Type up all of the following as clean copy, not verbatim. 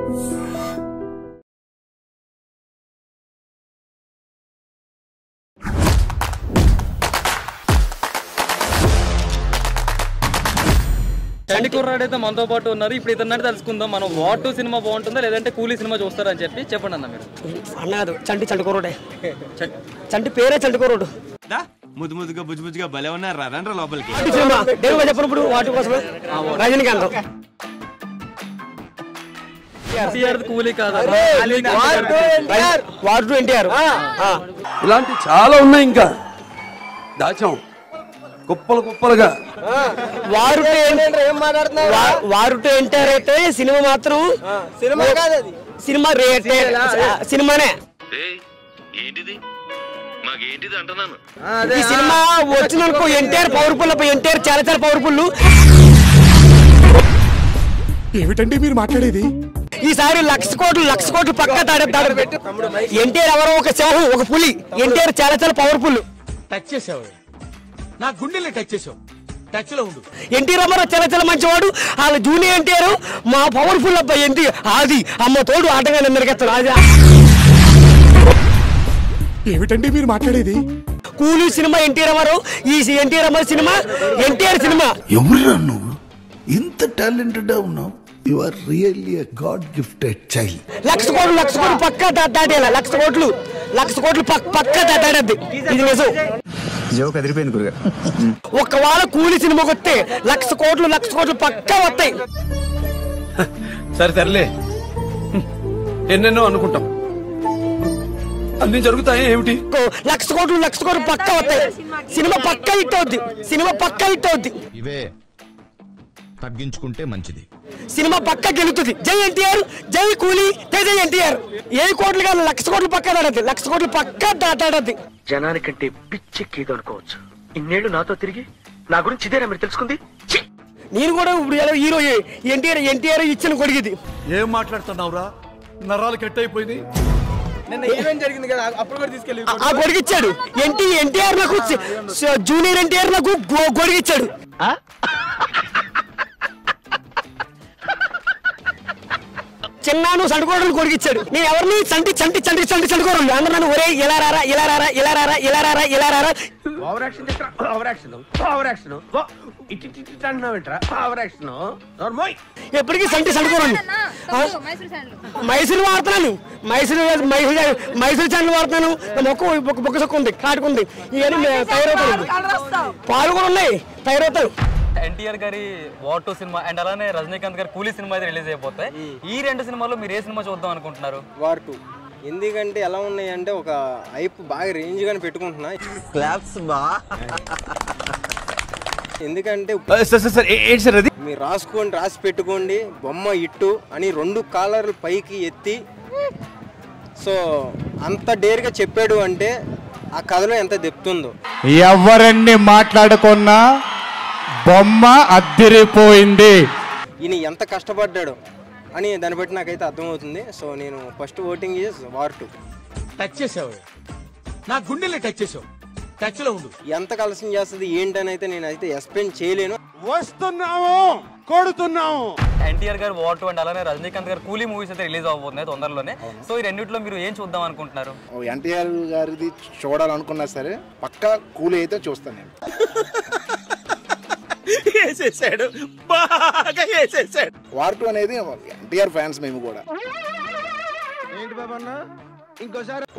చంటి కుర్రాడైతే మనతో పాటు ఉన్నారు. ఇప్పుడు ఇతన్ని తెలుసుకుందాం మనం. వార్ 2 సినిమా బాగుంటుందా లేదంటే కూలీ సినిమా చూస్తారని చెప్పి చెప్పండి అన్న. మీరు అన్నది చంటి కుర్రాడే. చంటి పేరే చంటి కుర్రాడు. ముద్దు ముద్దుగా బుజ్జు బుజ్జుగా భలే ఉన్నారు. రండ్రా లోపలికి. చెప్పినప్పుడు వాటి కోసమే రజనీకాంత్. కూలీ కాదా? వార్ 2 ఎన్టీఆర్. ఇలాంటి చాలా ఉన్నాయి. ఇంకా దాచాం కుప్పలు కుప్పలుగా. వారు 2 ఎన్టీఆర్ అయితే సినిమా మాత్రం సినిమా కాదు, సినిమా సినిమానే. ఈ సినిమా వచ్చిననుకో ఎన్టీఆర్ పవర్ఫుల్. ఎన్టీఆర్ చాలా చాలా పవర్ఫుల్. ఏమిటండి మీరు మాట్లాడేది? ఈసారి లక్ష కోట్లు పక్కా తాడతాడు. ఎన్టీఆర్ ఎవరో ఒక సింహం, ఒక పులి. ఎన్టీఆర్ చాలా చాలా పవర్ఫుల్. టచ్ చేసావు, నా గుండెల్ని టచ్ చేసావు. టచ్ లో ఉండు. ఎన్టీ రామారావు చాలా చాలా మంచివాడు. వాళ్ళ జూనియర్ ఎన్టీఆర్ మా పవర్ఫుల్ అబ్బాయి. ఏంటి అది అమ్మ తోడు ఆటగానే మెరుగెత్తాడు. అది ఏమిటండి మీరు మాట్లాడేది? కూలీ సినిమా ఎన్టీ రామారావు. ఈ NT Rama Rao cinema NTR cinema. ఎవరురా నువ్వు? ఇంత టాలెంటెడ్ ఉన్నావు. You are really a god gifted child. Lakh కోట్లు పక్కా దాటేలా. లక్ష కోట్లు పక్కా దాటాడద్ది. ఇది నిజం. జోక్ అదిరిపోయింది గురుగారు. ఒకవేళ కూలీ సినిమాకి వస్తే లక్ష కోట్లు పక్కా వస్తాయి. సరే తరలే, ఎన్నెన్నో అనుకుంటాం, అన్ని జరుగుతాయి. ఏమిటి లక్ష కోట్లు పక్కా వస్తాయి. సినిమా పక్కా హిట్ అవుద్ది. ఇవే తగ్గించుకుంటే మంచిది. సినిమా పక్కా గెలుతుంది. జై ఎన్టీఆర్, జై కూలీ, జై ఎన్టీఆర్. ఏ కోట్లు కాదు, లక్ష కోట్లు పక్కా దాడద్ది. లక్ష కోట్లు పక్కా దాటాడద్ది. జనానికంటే పిచ్చెక్కిది అనుకోవచ్చు. ఇన్నేళ్లు నాతో తిరిగి నా గురించి ఇదేనా మీరు తెలుసుకుంది? నేను కూడా ఇప్పుడు హీరో ఎన్టీఆర్ ఇచ్చిన కొడిగిది. ఏం మాట్లాడుతున్నావురా? నరాలు కట్ అయిపోయింది. జరిగింది కదా, అప్పుడు కూడా తీసుకెళ్ళి ఆ గొడిగిచ్చాడు. ఎన్టీఆర్ నాకు జూనియర్ ఎన్టీఆర్ నాకు గొడిగిచ్చాడు. చిన్నాను సండుకోడలు కొడిగిచ్చాడు. నేను ఎవరిని సండుకోరలు అందరూ నన్ను ఒరే ఇలా రారా. ఎప్పటికీ సండుకోరండి. మైసూరు వాడుతున్నాను. మైసూరు ఛానల్ వాడుతున్నాను. బొక్క సొక్క ఉంది, కాటుకుంది. ఇవన్నీ తయారవుతాయి. పాలు కూడా ఉన్నాయి, తయారవుతాయి. ఎన్టీఆర్ గారి వార్ 2 సినిమా అండ్ అలానే రజనీకాంత్ గారి కూలీ సినిమా అయితే రిలీజ్ అయిపోతాయి. ఈ 2 సినిమాల్లో మీరు ఏ సినిమా చూద్దాం అనుకుంటున్నారు? వార్ 2. ఎందుకంటే ఎలా ఉన్నాయి అంటే ఒక హైప్ బాగా రేంజ్ గానే పెట్టుకుంటున్నా. క్లాప్స్ బా. ఎందుకంటే మీరు రాసి పెట్టుకోండి బొమ్మ ఇట్టు అని 2 కాలర్లు పైకి ఎత్తి. సో అంత డేర్గా చెప్పాడు అంటే ఆ కథలో ఎంత దెప్తుందో. ఎవరన్నీ మాట్లాడుకున్నా బొమ్మ అద్దరిపోయింది. ఈయన ఎంత కష్టపడ్డాడు అని దాన్ని బట్టి నాకైతే అర్థమవుతుంది. సో నేను first voting is war 2. Touch చేసావు, నా గుండెల్ని టచ్ చేసావు. టచ్ లో ఉండు. ఎంత కలసం చేస్తుంది ఏంటని అయితే నేను అయితే ఎక్స్ప్లెయిన్ చేయలేను. వస్తున్నాము, కొడుతున్నాము. ఎన్టీఆర్ గారు వార్ 2 అండ్ అలానే రజనీకాంత్ గారు కూలీ మూవీస్ అయితే రిలీజ్ అవబోతున్నాయి తొందరలోనే. సో ఈ రెండిట్లో మీరు ఏం చూద్దాం అనుకుంటున్నారు? ఎన్టీఆర్ గారిది చూడాలనుకున్నా సరే పక్కా కూలీ అయితే చూస్తాను నేను. వార్ 2 అనేది ఎన్టీఆర్ ఫ్యాన్స్ మేము కూడా.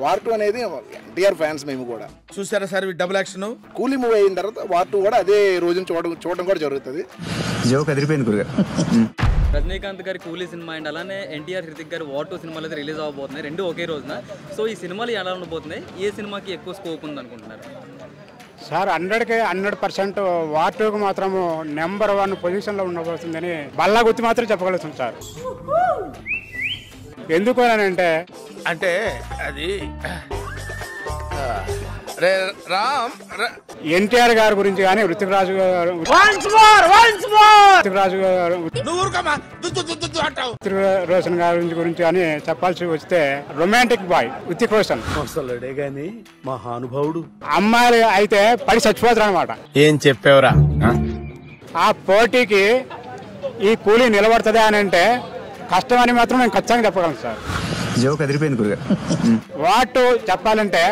వార్ 2 అనేది ఎన్టీఆర్ ఫ్యాన్స్ మేము కూడా. చూసారా సార్ డబుల్ యాక్షన్? కూలీ మూవీ అయిన తర్వాత వార్ 2 కూడా అదే రోజున చూడడం కూడా జరుగుతుంది. జోక్ అదిరిపోయింది గురుగారు. రజనీకాంత్ గారి కూలీ సినిమా అండ్ అలానే ఎన్టీఆర్ హృతిక్ గారి వార్ 2 సినిమాలు అయితే రిలీజ్ అవబోతున్నాయి, 2 ఒకే రోజున. సో ఈ సినిమాలు ఎలా ఉండబోతున్నాయి? ఏ సినిమాకి ఎక్కువ స్కోప్ ఉంది అనుకుంటున్నారు? సార్ 100% వార్ 2కు మాత్రం నెంబర్ 1 పొజిషన్లో ఉండబోతుందని బల్లా గుర్తు మాత్రం చెప్పగలుగుతుంది సార్. ఎందుకు అంటే అది ఎన్టీఆర్ గారి గురించి కానీ ఋతిక్ రాజు గారు రోషన్ గారి గురించి కానీ చెప్పాల్సి వస్తే రొమాంటిక్ బాయ్ ఋతిక్ రోషన్ అసలుడే గాని మహానుభావుడు. అమ్మాయిలు అయితే పడి చచ్చిపోతారు అనమాట. ఏం చెప్పేవరా? ఆ పోటీకి ఈ కూలీ నిలబడుతుంది అని అంటే కష్టం అని మాత్రం నేను ఖచ్చితంగా చెప్పగలను సార్. జోక్ అదిరిపోయింది గురుగారు. వాటు చెప్పాలంటే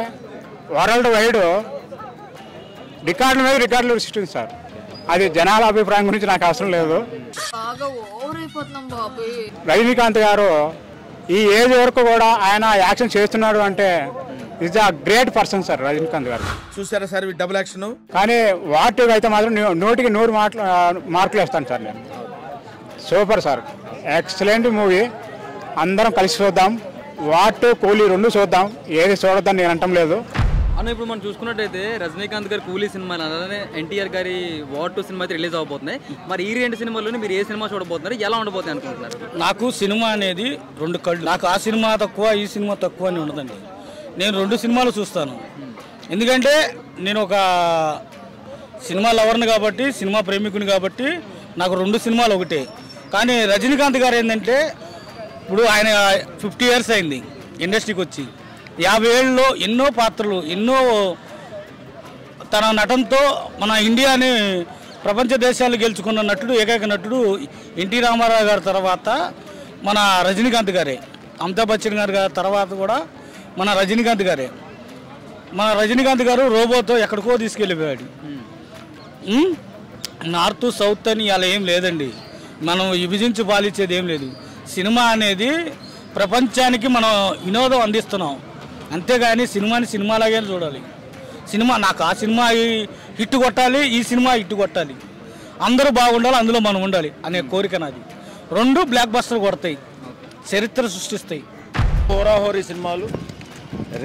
వరల్డ్ వైడ్ రికార్డుల మీద రికార్డులు సృష్టింది సార్. అది జనాల అభిప్రాయం గురించి నాకు అవసరం లేదు. రజనీకాంత్ గారు ఈ ఏజ్ వరకు కూడా ఆయన యాక్షన్ చేస్తున్నాడు అంటే is a great person sir Rajinikanth గారు. చూసారా సార్ డబుల్ యాక్షన్. కానీ వాటికి అయితే మాత్రం 100కి 100 మార్కులు వేస్తాను సార్ నేను. Super sir, excellent movie. అందరం కలిసి చూద్దాం. వాటు కూలీ 2 చూద్దాం, ఏది చూడొద్దని నేను అంటం లేదు అన్న. ఇప్పుడు మనం చూసుకున్నట్టయితే రజనీకాంత్ గారి కూలీ సినిమా అలానే ఎన్టీఆర్ గారి వార్ 2 సినిమా అయితే రిలీజ్ అవబోతున్నాయి. మరి ఈ 2 సినిమాల్లోనే మీరు ఏ సినిమా చూడబోతున్నారు, ఎలా ఉండబోతుంది అనుకుంటున్నారు? నాకు సినిమా అనేది 2 కళ్ళు. నాకు ఆ సినిమా తక్కువ ఈ సినిమా తక్కువ అని ఉండదండి. నేను 2 సినిమాలు చూస్తాను. ఎందుకంటే నేను ఒక సినిమా లవర్ని కాబట్టి, సినిమా ప్రేమికుని కాబట్టి నాకు 2 సినిమాలు ఒకటే. కానీ రజనీకాంత్ గారు ఏంటంటే ఇప్పుడు ఆయన 50 years అయింది ఇండస్ట్రీకి వచ్చి. 50 ఏళ్ళలో ఎన్నో పాత్రలు, ఎన్నో తన నటనతో మన ఇండియాని ప్రపంచ దేశాలు గెలుచుకున్న నటుడు, ఏకైక నటుడు ఎన్టీ రామారావు గారి తర్వాత మన రజనీకాంత్ గారే. అమితాబ్ బచ్చన్ గారి తర్వాత కూడా మన రజనీకాంత్ గారే. మన రజనీకాంత్ గారు రోబోతో ఎక్కడికో తీసుకెళ్ళిపోయాడు. నార్త్ సౌత్ అని అలా ఏం లేదండి. మనం విభజించి పాలించేది ఏం లేదు. సినిమా అనేది ప్రపంచానికి మనం వినోదం అందిస్తున్నాం, అంతేగాని సినిమాని సినిమాలాగే చూడాలి. సినిమా నాకు ఆ సినిమా హిట్ కొట్టాలి, ఈ సినిమా హిట్ కొట్టాలి, అందరూ బాగుండాలి, అందులో మనం ఉండాలి అనే కోరిక నాది. 2 బ్లాక్ బస్టర్ కొడతాయి, చరిత్ర సృష్టిస్తాయి. హోరాహోరీ సినిమాలు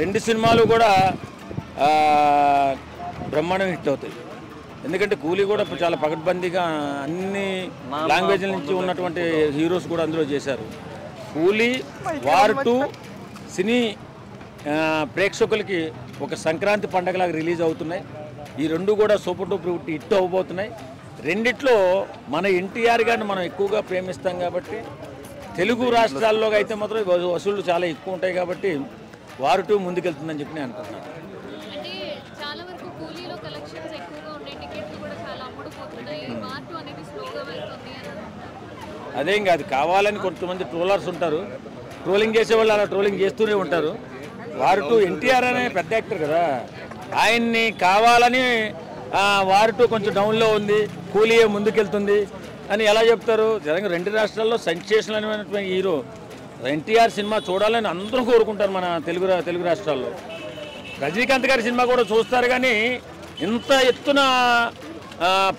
2 సినిమాలు కూడా బ్రహ్మాండం హిట్ అవుతాయి. ఎందుకంటే కూలీ కూడా చాలా పకడ్బందీగా అన్ని లాంగ్వేజ్ల నుంచి ఉన్నటువంటి హీరోస్ కూడా అందులో చేశారు. కూలీ, వార్ 2 సినీ ప్రేక్షకులకి ఒక సంక్రాంతి పండగలాగా రిలీజ్ అవుతున్నాయి. ఈ 2 కూడా సూపర్ డూపర్ హిట్ అవ్వబోతున్నాయి. రెండిట్లో మన ఎన్టీఆర్ గారిని మనం ఎక్కువగా ప్రేమిస్తాం కాబట్టి, తెలుగు రాష్ట్రాల్లో అయితే మాత్రం వసూళ్లు చాలా ఎక్కువ ఉంటాయి కాబట్టి వార్ 2 ముందుకెళ్తుందని చెప్పి నేను అనుకుంటున్నాను. అదేం కాదు, కావాలని కొంతమంది ట్రోలర్స్ ఉంటారు, ట్రోలింగ్ చేసేవాళ్ళు అలా ట్రోలింగ్ చేస్తూనే ఉంటారు. వార్ 2 ఎన్టీఆర్ అనే పెద్ద యాక్టర్ కదా, ఆయన్ని కావాలని వార్ 2 కొంచెం డౌన్లో ఉంది, కూలీయే ముందుకెళ్తుంది అని ఎలా చెప్తారు? జరంగా 2 రాష్ట్రాల్లో సెన్సేషన్ అనేటువంటి హీరో ఎన్టీఆర్ సినిమా చూడాలని అందరూ కోరుకుంటారు మన తెలుగు రాష్ట్రాల్లో. రజనీకాంత్ గారి సినిమా కూడా చూస్తారు, కానీ ఇంత ఎత్తున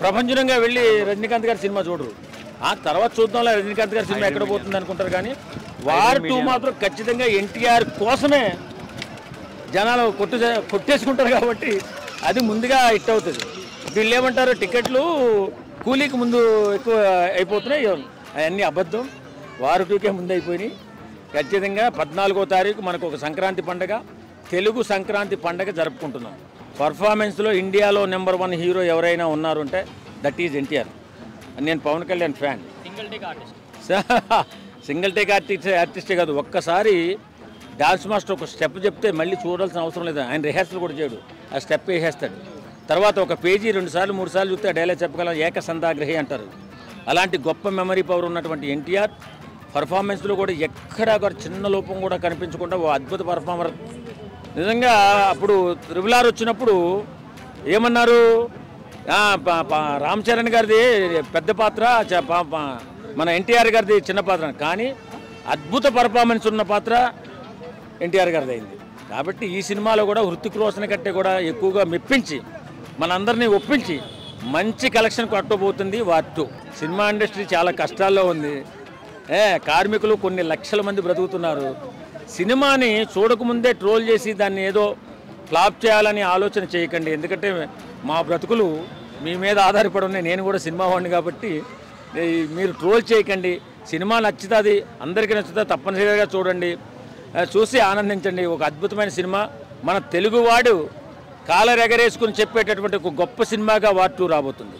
ప్రపంచంగా వెళ్ళి రజనీకాంత్ గారి సినిమా చూడరు. ఆ తర్వాత చూద్దాంలో రజనీకాంత్ గారి సినిమా ఎక్కడ పోతుంది అనుకుంటారు. కానీ వార్ 2 మాత్రం ఖచ్చితంగా ఎన్టీఆర్ కోసమే జనాలు కొట్టేసుకుంటారు కాబట్టి అది ముందుగా హిట్ అవుతుంది. వీళ్ళు ఏమంటారు, టికెట్లు కూలీకి ముందు ఎక్కువ అయిపోతున్నాయి, అవన్నీ అబద్ధం. వార్ 2కే ముందు అయిపోయినాయి. ఖచ్చితంగా 14వ తారీఖు మనకు ఒక సంక్రాంతి పండుగ, తెలుగు సంక్రాంతి పండుగ జరుపుకుంటున్నాం. పర్ఫార్మెన్స్లో ఇండియాలో నెంబర్ 1 హీరో ఎవరైనా ఉన్నారు అంటే దట్ ఈజ్ ఎన్టీఆర్. నేను Pawan Kalyan fan. Single take ఆర్టిస్టే కాదు, ఒక్కసారి డాన్స్ మాస్టర్ ఒక స్టెప్ చెప్తే మళ్ళీ చూడాల్సిన అవసరం లేదు. ఆయన రిహార్సల్ కూడా చేయడు, ఆ స్టెప్ వేసేస్తాడు. తర్వాత ఒక పేజీ 2 సార్లు 3 సార్లు చూస్తే డైలాగ్ చెప్పగలం, ఏకసంధాగ్రహి అంటారు. అలాంటి గొప్ప మెమరీ పవర్ ఉన్నటువంటి ఎన్టీఆర్ పర్ఫార్మెన్స్లో కూడా ఎక్కడా ఒక చిన్న లోపం కూడా కనిపించకుండా ఓ అద్భుత పర్ఫార్మర్. నిజంగా అప్పుడు RRR వచ్చినప్పుడు ఏమన్నారు, రామ్ చరణ్ గారిది పెద్ద పాత్ర, మన ఎన్టీఆర్ గారిది చిన్న పాత్ర, కానీ అద్భుత పర్ఫార్మెన్స్ ఉన్న పాత్ర ఎన్టీఆర్ గారిది అయింది. కాబట్టి ఈ సినిమాలో కూడా హృతిక్ రోషన్ కంటే కూడా ఎక్కువగా మెప్పించి మనందరినీ ఒప్పించి మంచి కలెక్షన్ కొట్టబోతుంది వార్ 2. సినిమా ఇండస్ట్రీ చాలా కష్టాల్లో ఉంది. కార్మికులు కొన్ని లక్షల మంది బ్రతుకుతున్నారు. సినిమాని చూడకముందే ట్రోల్ చేసి దాన్ని ఏదో ఫ్లాప్ చేయాలని ఆలోచన చేయకండి. ఎందుకంటే మా బ్రతుకులు మీ మీద ఆధారపడి ఉన్నాయి. నేను కూడా సినిమా వాడిని కాబట్టి మీరు ట్రోల్ చేయకండి. సినిమా నచ్చుతుంది, అందరికీ నచ్చుతుంది, తప్పనిసరిగా చూడండి, చూసి ఆనందించండి. ఒక అద్భుతమైన సినిమా, మన తెలుగువాడు కాలర్ ఎగరేసుకుని చెప్పేటటువంటి ఒక గొప్ప సినిమాగా వార్ 2 రాబోతుంది.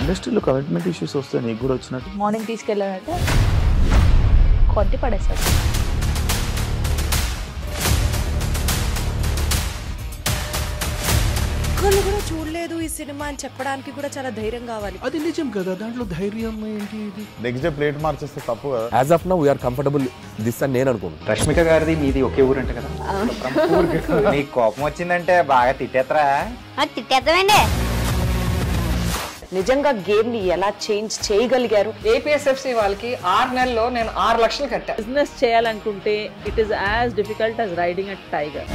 ఇండస్ట్రీలో కమిట్మెంట్ ఇష్యూస్ వస్తాయి, నీకు కూడా వచ్చినట్టు. మార్నింగ్ తీసుకెళ్ళానంటే కొట్టి పడేస్తారు. ఒక్కళ్ళు కూడా చూడలేదు ఈ సినిమా అని చెప్పడానికి కూడా చాలా ధైర్యం కావాలి. అది నిజం కదా, దాంట్లో ధైర్యం ఏంటి? ఇది నెక్స్ట్ డే ప్లేట్ మార్చేస్తే తప్పు కదా. As of now we're comfortable this అని నేను అనుకుంటున్నాను. రష్మిక గారిది మీది ఒకే ఊరు అంటే కదా. మీకు కోపం వచ్చిందంటే బాగా తిట్టేత్తరా? తిట్టేద్దామండి. నిజంగా గేమ్ ని ఎలా చేంజ్ చేయగలిగారు? ఏపీఎస్ఎఫ్సి వాళ్ళకి 6 నెలల్లో నేను 6 లక్షలు కట్టా. బిజినెస్ చేయాలనుకుంటే it is as difficult as riding a tiger.